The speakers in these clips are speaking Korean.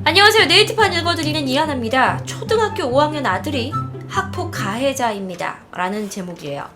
안녕하세요. 네이트판 읽어드리는 이하나입니다. 초등학교 5학년 아들이 학폭 가해자입니다. 라는 제목이에요.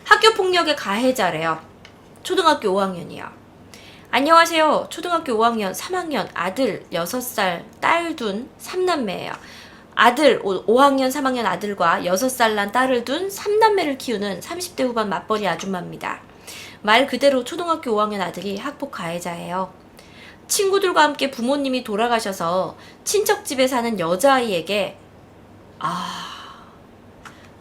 학교 폭력의 가해자래요. 초등학교 5학년이요. 안녕하세요. 초등학교 5학년 3학년 아들 6살 딸 둔 3남매예요. 아들 5학년 3학년 아들과 6살 난 딸을 둔 3남매를 키우는 30대 후반 맞벌이 아줌마입니다. 말 그대로 초등학교 5학년 아들이 학폭 가해자예요. 친구들과 함께 부모님이 돌아가셔서 친척집에 사는 여자아이에게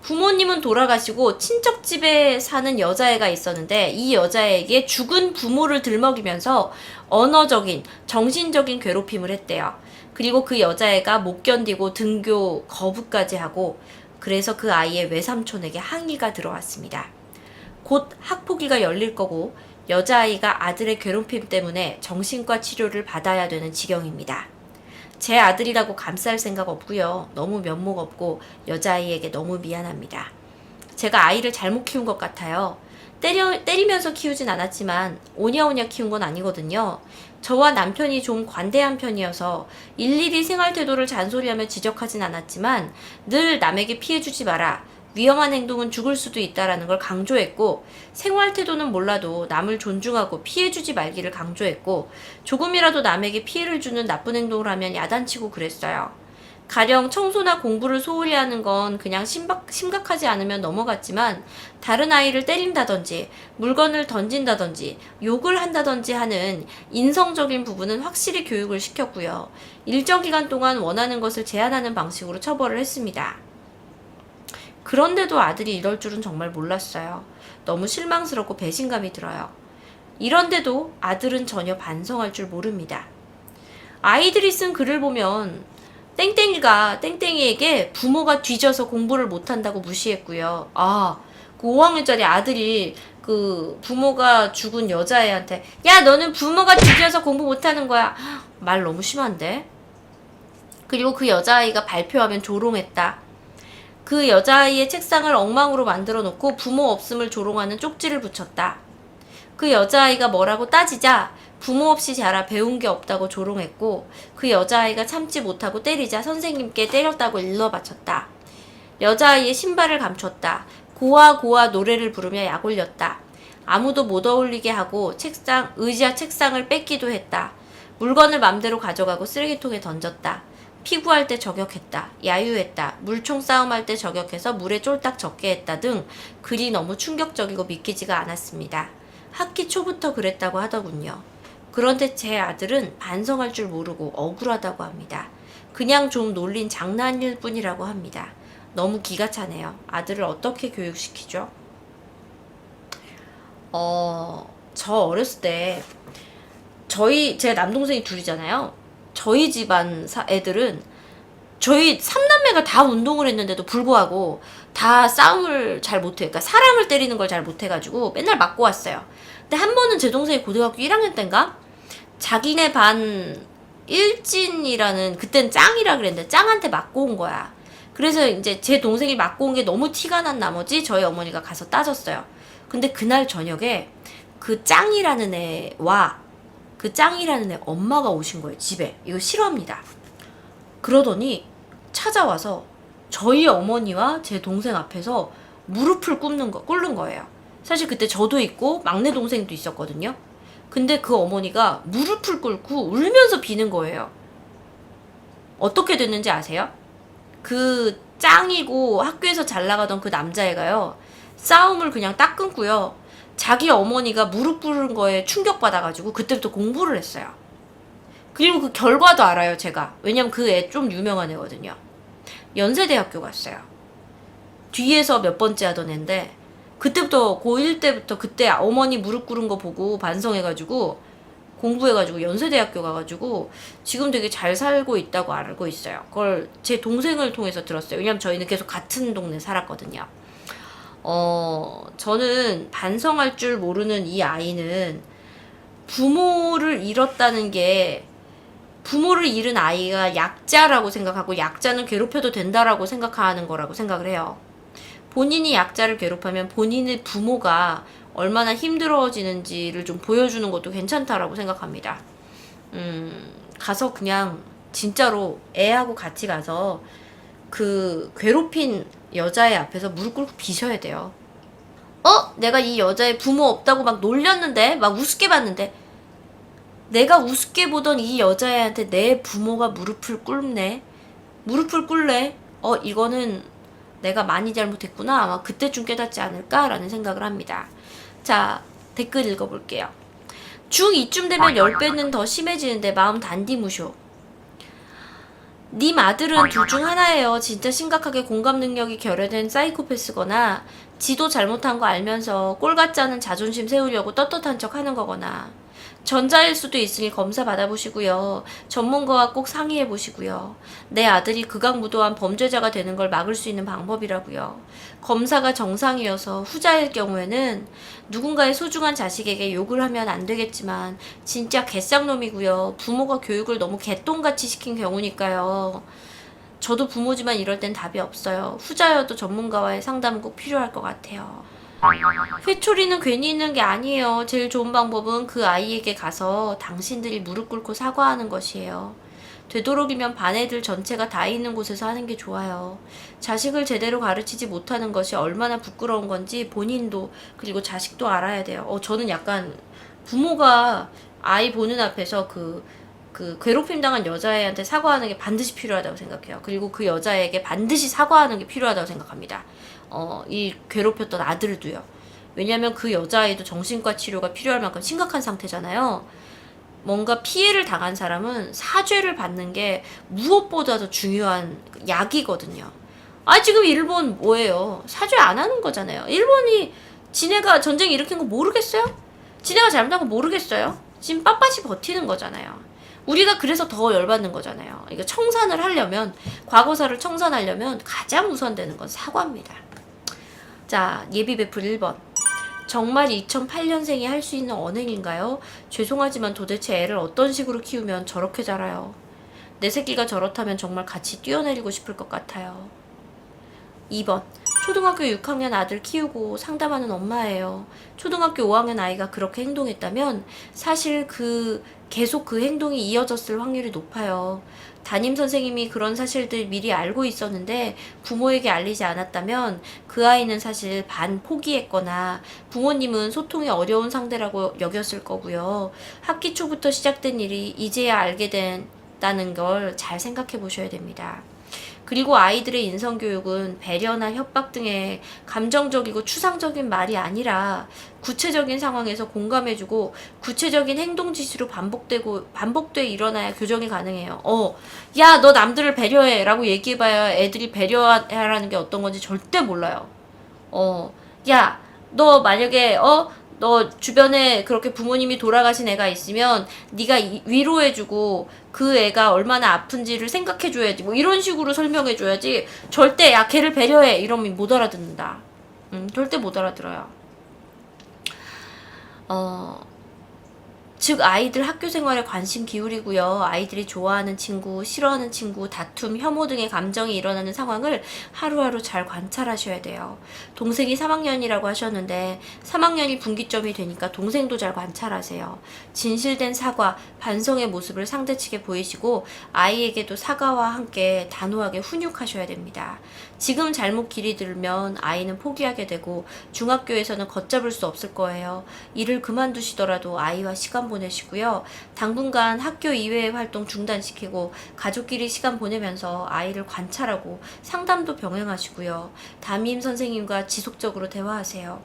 부모님은 돌아가시고 친척집에 사는 여자애가 있었는데 이 여자애에게 죽은 부모를 들먹이면서 언어적인, 정신적인 괴롭힘을 했대요. 그리고 그 여자애가 못 견디고 등교 거부까지 하고 그래서 그 아이의 외삼촌에게 항의가 들어왔습니다. 곧 학폭위가 열릴 거고 여자아이가 아들의 괴롭힘 때문에 정신과 치료를 받아야 되는 지경입니다. 제 아들이라고 감쌀 생각 없고요. 너무 면목 없고 여자아이에게 너무 미안합니다. 제가 아이를 잘못 키운 것 같아요. 때리면서 키우진 않았지만 오냐오냐 키운 건 아니거든요. 저와 남편이 좀 관대한 편이어서 일일이 생활 태도를 잔소리하며 지적하진 않았지만 늘 남에게 피해주지 마라. 위험한 행동은 죽을 수도 있다라는 걸 강조했고 생활 태도는 몰라도 남을 존중하고 피해주지 말기를 강조했고 조금이라도 남에게 피해를 주는 나쁜 행동을 하면 야단치고 그랬어요. 가령 청소나 공부를 소홀히 하는 건 그냥 심각하지 않으면 넘어갔지만 다른 아이를 때린다든지 물건을 던진다든지 욕을 한다든지 하는 인성적인 부분은 확실히 교육을 시켰고요. 일정 기간 동안 원하는 것을 제한하는 방식으로 처벌을 했습니다. 그런데도 아들이 이럴 줄은 정말 몰랐어요. 너무 실망스럽고 배신감이 들어요. 이런데도 아들은 전혀 반성할 줄 모릅니다. 아이들이 쓴 글을 보면 땡땡이가 땡땡이에게 부모가 뒤져서 공부를 못한다고 무시했고요. 그 5학년짜리 아들이 그 부모가 죽은 여자애한테 야 너는 부모가 뒤져서 공부 못하는 거야. 말 너무 심한데? 그리고 그 여자아이가 발표하면 조롱했다. 그 여자아이의 책상을 엉망으로 만들어 놓고 부모 없음을 조롱하는 쪽지를 붙였다. 그 여자아이가 뭐라고 따지자 부모 없이 자라 배운 게 없다고 조롱했고 그 여자아이가 참지 못하고 때리자 선생님께 때렸다고 일러 바쳤다. 여자아이의 신발을 감췄다. 고아고아 노래를 부르며 약 올렸다. 아무도 못 어울리게 하고 의자 책상을 뺏기도 했다. 물건을 맘대로 가져가고 쓰레기통에 던졌다. 피구할 때 저격했다. 야유했다. 물총 싸움할 때 저격해서 물에 쫄딱 젖게 했다 등 글이 너무 충격적이고 믿기지가 않았습니다. 학기 초부터 그랬다고 하더군요. 그런데 제 아들은 반성할 줄 모르고 억울하다고 합니다. 그냥 좀 놀린 장난일 뿐이라고 합니다. 너무 기가 차네요. 아들을 어떻게 교육시키죠? 저 어렸을 때 제 남동생이 둘이잖아요. 저희 집안 애들은 저희 3남매가 다 운동을 했는데도 불구하고 다 싸움을 잘 못해요. 그러니까 사람을 때리는 걸 잘 못해가지고 맨날 맞고 왔어요. 근데 한 번은 제 동생이 고등학교 1학년 때인가? 자기네 반 일진이라는 그땐 짱이라 그랬는데 짱한테 맞고 온 거야. 그래서 이제 제 동생이 맞고 온 게 너무 티가 난 나머지 저희 어머니가 가서 따졌어요. 근데 그날 저녁에 그 짱이라는 애 엄마가 오신 거예요, 집에. 이거 싫어합니다. 그러더니 찾아와서 저희 어머니와 제 동생 앞에서 무릎을 꿇는 거예요. 사실 그때 저도 있고 막내 동생도 있었거든요. 근데 그 어머니가 무릎을 꿇고 울면서 비는 거예요. 어떻게 됐는지 아세요? 그 짱이고 학교에서 잘 나가던 그 남자애가요. 싸움을 그냥 딱 끊고요. 자기 어머니가 무릎 꿇은 거에 충격받아가지고 그때부터 공부를 했어요. 그리고 그 결과도 알아요, 제가. 왜냐면 그 애 좀 유명한 애거든요. 연세대학교 갔어요. 뒤에서 몇 번째 하던 애인데 그때부터 고1 때부터 그때 어머니 무릎 꿇은 거 보고 반성해가지고 공부해가지고 연세대학교 가가지고 지금 되게 잘 살고 있다고 알고 있어요. 그걸 제 동생을 통해서 들었어요. 왜냐면 저희는 계속 같은 동네 살았거든요. 저는 반성할 줄 모르는 이 아이는 부모를 잃었다는 게 부모를 잃은 아이가 약자라고 생각하고 약자는 괴롭혀도 된다라고 생각하는 거라고 생각을 해요. 본인이 약자를 괴롭히면 본인의 부모가 얼마나 힘들어지는지를 좀 보여주는 것도 괜찮다라고 생각합니다. 가서 그냥 진짜로 애하고 같이 가서 그 괴롭힌 여자의 앞에서 무릎 꿇고 비셔야 돼요. 내가 이 여자의 부모 없다고 막 놀렸는데, 막 우습게 봤는데, 내가 우습게 보던 이 여자애한테 내 부모가 무릎을 꿇네. 무릎을 꿇래. 이거는 내가 많이 잘못했구나. 아마 그때쯤 깨닫지 않을까라는 생각을 합니다. 자, 댓글 읽어볼게요. 중2쯤 되면 10배는 더 심해지는데 마음 단디 무쇼. 님 아들은 둘 중 하나예요. 진짜 심각하게 공감 능력이 결여된 사이코패스거나 지도 잘못한 거 알면서 꼴 같지 않은 자존심 세우려고 떳떳한 척 하는 거거나 전자일 수도 있으니 검사 받아보시고요. 전문가와 꼭 상의해보시고요. 내 아들이 극악무도한 범죄자가 되는 걸 막을 수 있는 방법이라고요. 검사가 정상이어서 후자일 경우에는 누군가의 소중한 자식에게 욕을 하면 안 되겠지만 진짜 개쌍놈이고요. 부모가 교육을 너무 개똥같이 시킨 경우니까요. 저도 부모지만 이럴 땐 답이 없어요. 후자여도 전문가와의 상담은 꼭 필요할 것 같아요. 회초리는 괜히 있는 게 아니에요. 제일 좋은 방법은 그 아이에게 가서 당신들이 무릎 꿇고 사과하는 것이에요. 되도록이면 반 애들 전체가 다 있는 곳에서 하는 게 좋아요. 자식을 제대로 가르치지 못하는 것이 얼마나 부끄러운 건지 본인도 그리고 자식도 알아야 돼요. 저는 약간 부모가 아이 보는 앞에서 그 괴롭힘 당한 여자애한테 사과하는 게 반드시 필요하다고 생각해요. 그리고 그 여자에게 반드시 사과하는 게 필요하다고 생각합니다. 이 괴롭혔던 아들도요. 왜냐면 그 여자아이도 정신과 치료가 필요할 만큼 심각한 상태잖아요. 뭔가 피해를 당한 사람은 사죄를 받는 게 무엇보다도 중요한 약이거든요. 지금 일본 뭐예요? 사죄 안 하는 거잖아요. 일본이 지네가 전쟁 일으킨 거 모르겠어요? 지네가 잘못한 거 모르겠어요? 지금 빳빳이 버티는 거잖아요. 우리가 그래서 더 열받는 거잖아요. 이거 청산을 하려면, 과거사를 청산하려면 가장 우선되는 건 사과입니다. 자, 예비베풀 1번. 정말 2008년생이 할 수 있는 언행인가요? 죄송하지만 도대체 애를 어떤 식으로 키우면 저렇게 자라요? 내 새끼가 저렇다면 정말 같이 뛰어내리고 싶을 것 같아요. 2번. 초등학교 6학년 아들 키우고 상담하는 엄마예요. 초등학교 5학년 아이가 그렇게 행동했다면 사실 계속 그 행동이 이어졌을 확률이 높아요. 담임 선생님이 그런 사실들 미리 알고 있었는데 부모에게 알리지 않았다면 그 아이는 사실 반 포기했거나 부모님은 소통이 어려운 상대라고 여겼을 거고요. 학기 초부터 시작된 일이 이제야 알게 된다는 걸 잘 생각해 보셔야 됩니다. 그리고 아이들의 인성교육은 배려나 협박 등의 감정적이고 추상적인 말이 아니라 구체적인 상황에서 공감해주고 구체적인 행동 지시로 반복돼 일어나야 교정이 가능해요. 야, 너 남들을 배려해 라고 얘기해봐야 애들이 배려하라는 게 어떤 건지 절대 몰라요. 야, 너 만약에 너 주변에 그렇게 부모님이 돌아가신 애가 있으면 네가 위로해주고 그 애가 얼마나 아픈지를 생각해줘야지, 뭐 이런 식으로 설명해줘야지. 절대 야 걔를 배려해 이러면 못 알아듣는다. 절대 못 알아들어요. 즉 아이들 학교 생활에 관심 기울이고요. 아이들이 좋아하는 친구, 싫어하는 친구, 다툼, 혐오 등의 감정이 일어나는 상황을 하루하루 잘 관찰하셔야 돼요. 동생이 3학년이라고 하셨는데 3학년이 분기점이 되니까 동생도 잘 관찰하세요. 진실된 사과, 반성의 모습을 상대 측에 보이시고 아이에게도 사과와 함께 단호하게 훈육하셔야 됩니다. 지금 잘못 길이 들면 아이는 포기하게 되고 중학교에서는 걷잡을 수 없을 거예요. 일을 그만두시더라도 아이와 시간 보내시고요. 당분간 학교 이외의 활동 중단시키고 가족끼리 시간 보내면서 아이를 관찰하고 상담도 병행하시고요. 담임 선생님과 지속적으로 대화하세요.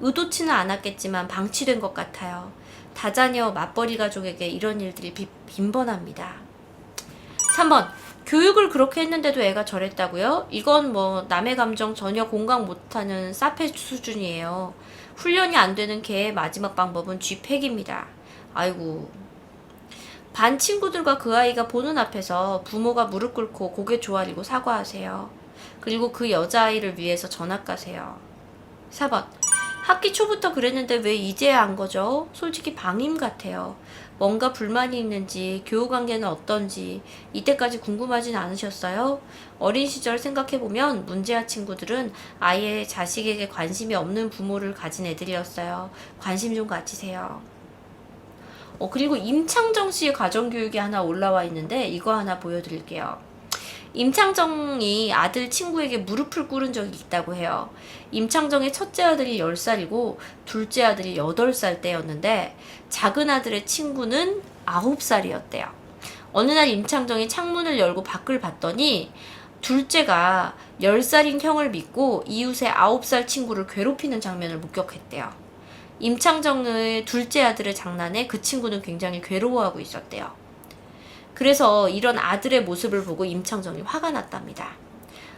의도치는 않았겠지만 방치된 것 같아요. 다자녀 맞벌이 가족에게 이런 일들이 빈번합니다. 3번. 교육을 그렇게 했는데도 애가 저랬다고요? 이건 뭐 남의 감정 전혀 공감 못하는 사페 수준이에요. 훈련이 안 되는 개의 마지막 방법은 쥐패기입니다. 아이고. 반 친구들과 그 아이가 보는 앞에서 부모가 무릎 꿇고 고개 조아리고 사과하세요. 그리고 그 여자아이를 위해서 전학 가세요. 4번. 학기 초부터 그랬는데 왜 이제야 한 거죠? 솔직히 방임 같아요. 뭔가 불만이 있는지, 교우관계는 어떤지 이때까지 궁금하진 않으셨어요? 어린 시절 생각해보면 문제아 친구들은 아예 자식에게 관심이 없는 부모를 가진 애들이었어요. 관심 좀 가지세요. 그리고 임창정 씨의 가정교육이 하나 올라와 있는데 이거 하나 보여드릴게요. 임창정이 아들 친구에게 무릎을 꿇은 적이 있다고 해요. 임창정의 첫째 아들이 10살이고 둘째 아들이 8살 때였는데 작은 아들의 친구는 9살이었대요. 어느 날 임창정이 창문을 열고 밖을 봤더니 둘째가 10살인 형을 믿고 이웃의 9살 친구를 괴롭히는 장면을 목격했대요. 임창정의 둘째 아들의 장난에 그 친구는 굉장히 괴로워하고 있었대요. 그래서 이런 아들의 모습을 보고 임창정이 화가 났답니다.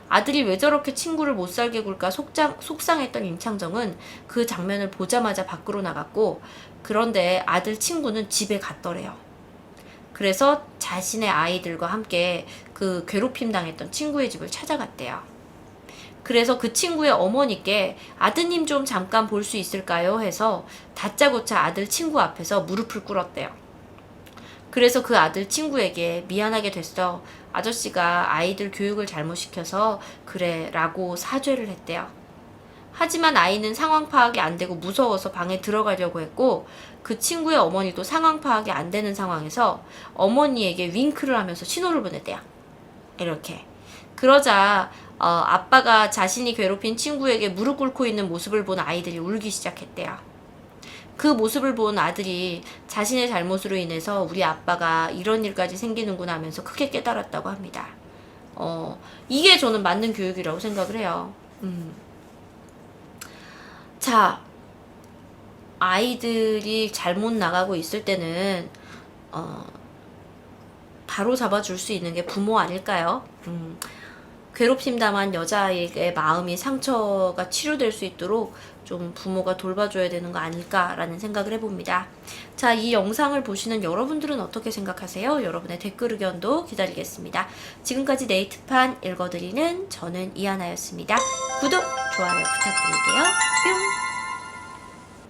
아들이 왜 저렇게 친구를 못 살게 굴까 속상했던 임창정은 그 장면을 보자마자 밖으로 나갔고, 그런데 아들 친구는 집에 갔더래요. 그래서 자신의 아이들과 함께 그 괴롭힘 당했던 친구의 집을 찾아갔대요. 그래서 그 친구의 어머니께 아드님 좀 잠깐 볼 수 있을까요? 해서 다짜고짜 아들 친구 앞에서 무릎을 꿇었대요. 그래서 그 아들 친구에게 미안하게 됐어. 아저씨가 아이들 교육을 잘못 시켜서 그래 라고 사죄를 했대요. 하지만 아이는 상황 파악이 안 되고 무서워서 방에 들어가려고 했고, 그 친구의 어머니도 상황 파악이 안 되는 상황에서 어머니에게 윙크를 하면서 신호를 보냈대요. 이렇게. 그러자 아빠가 자신이 괴롭힌 친구에게 무릎 꿇고 있는 모습을 본 아이들이 울기 시작했대요. 그 모습을 본 아들이 자신의 잘못으로 인해서 우리 아빠가 이런 일까지 생기는구나 하면서 크게 깨달았다고 합니다. 이게 저는 맞는 교육이라고 생각을 해요. 자, 아이들이 잘못 나가고 있을 때는 바로 잡아줄 수 있는 게 부모 아닐까요? 괴롭힘 당한 여자아이의 마음이 상처가 치료될 수 있도록 좀 부모가 돌봐줘야 되는 거 아닐까라는 생각을 해봅니다. 자, 이 영상을 보시는 여러분들은 어떻게 생각하세요? 여러분의 댓글 의견도 기다리겠습니다. 지금까지 네이트판 읽어드리는 저는 이하나였습니다. 구독, 좋아요 부탁드릴게요. 뿅!